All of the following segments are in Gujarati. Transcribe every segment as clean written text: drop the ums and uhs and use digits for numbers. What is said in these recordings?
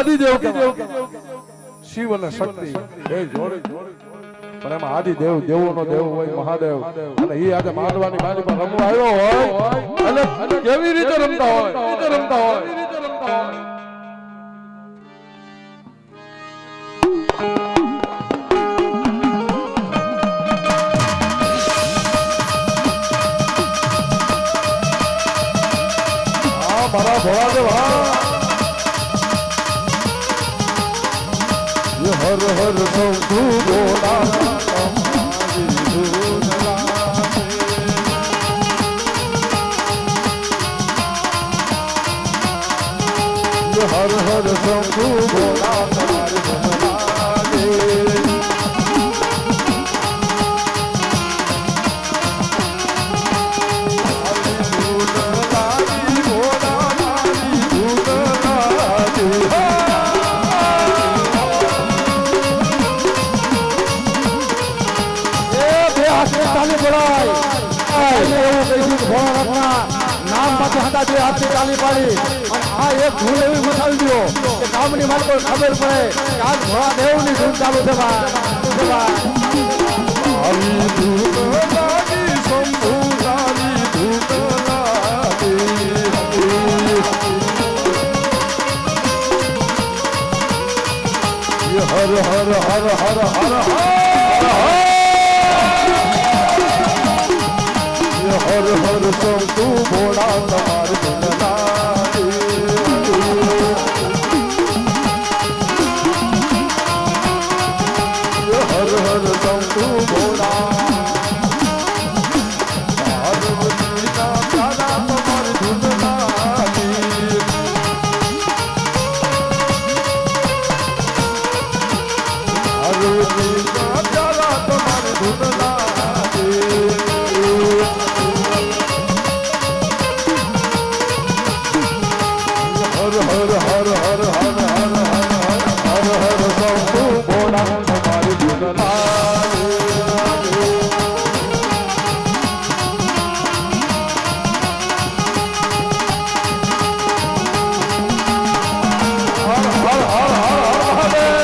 આદિદેવ શિવ અને શક્તિ એ જોડી પણ એમાં આદિદેવ દેવોનો દેવ હોય મહાદેવ અને એ આજે માંડવાની મારી પર રમવા આવ્યો હોય અને કેવી રીતે રમતા હોય મારા ભોળાદેવ હર હર શંભુ બોલા હર હર શંભુ બોલા તાલી પાડી અને આ એક ધૂન એવી મચાવી દો કે ગામની માલિકો ખબર પડે કે આજ ભોળા દેવની ધૂન ચાલુ છે આવી ધૂન લાગી શંભુ લાગી ધૂન લાગી હર હર હર હર હર હર હર શંભુ ભોળા તમાર હર હર શંભુ ભોળા પાર્વતીના પ્યારા તમાર ધૂન લાગી પાર્વતીના પ્યારા તમાર ધૂન લાગી હર હર હર હર હર હર હર હર શંભુ ભોળા તમારી ધૂન લાગે હર હર હર હર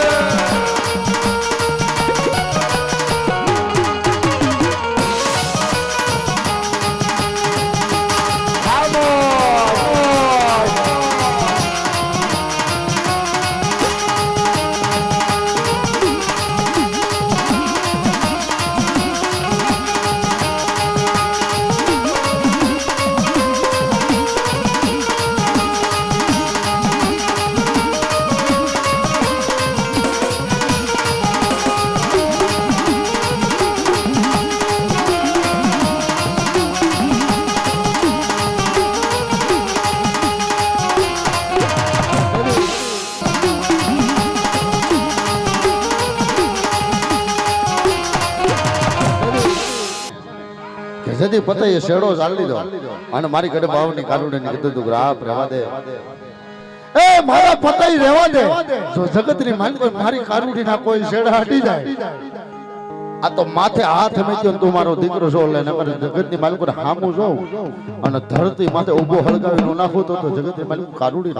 જદી પતાય શેડો ચાલી લીધો અને મારી ઘરે ભાવની કારુડે ની કીધું તું રાપ રહેવા દે એ મારા પતાય રહેવા દે જો જગતની માલિક મારી કારુડી ના કોઈ શેડા હટી જાય આ તો માથે હાથ મેક્યો તું મારો દીકરો છો લે નકર જગતની માલિક હામું જો અને ધરતી માથે ઊભો હળગાવી નો નાખો તો જગતની માલિક કારુડી ન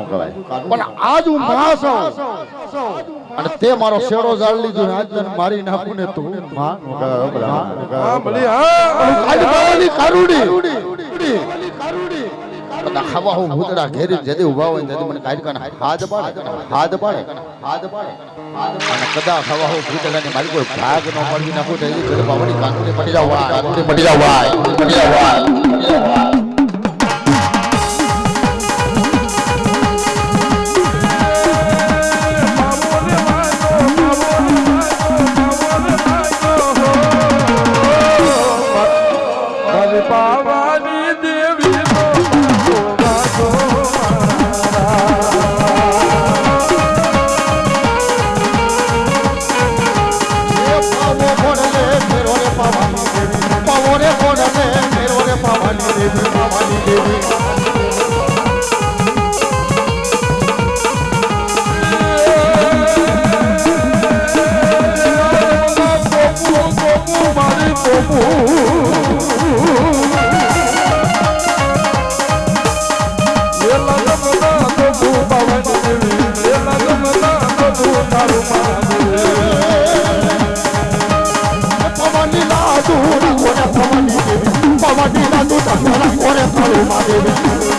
કહેવાય પણ આજ હું માસ અને તે મારો શેડો જાળ લીધો આજ તને મારી નાખું ને તું માં ભલી હા કારુડી ખાવા હું ભૂતડા ઘેરી જદી ઉભા હોય જદી મને કાઢી હાથ પાડે અને કદા ખાવા હું ભૂતડાની મારી કોઈ ભાગ ન પડી નાખું તો ઘરે બાવડી કાનુડી પડી જાવ ये लगा तो पावन देवी વાટી ના તું તારા કોરે ફળું મારે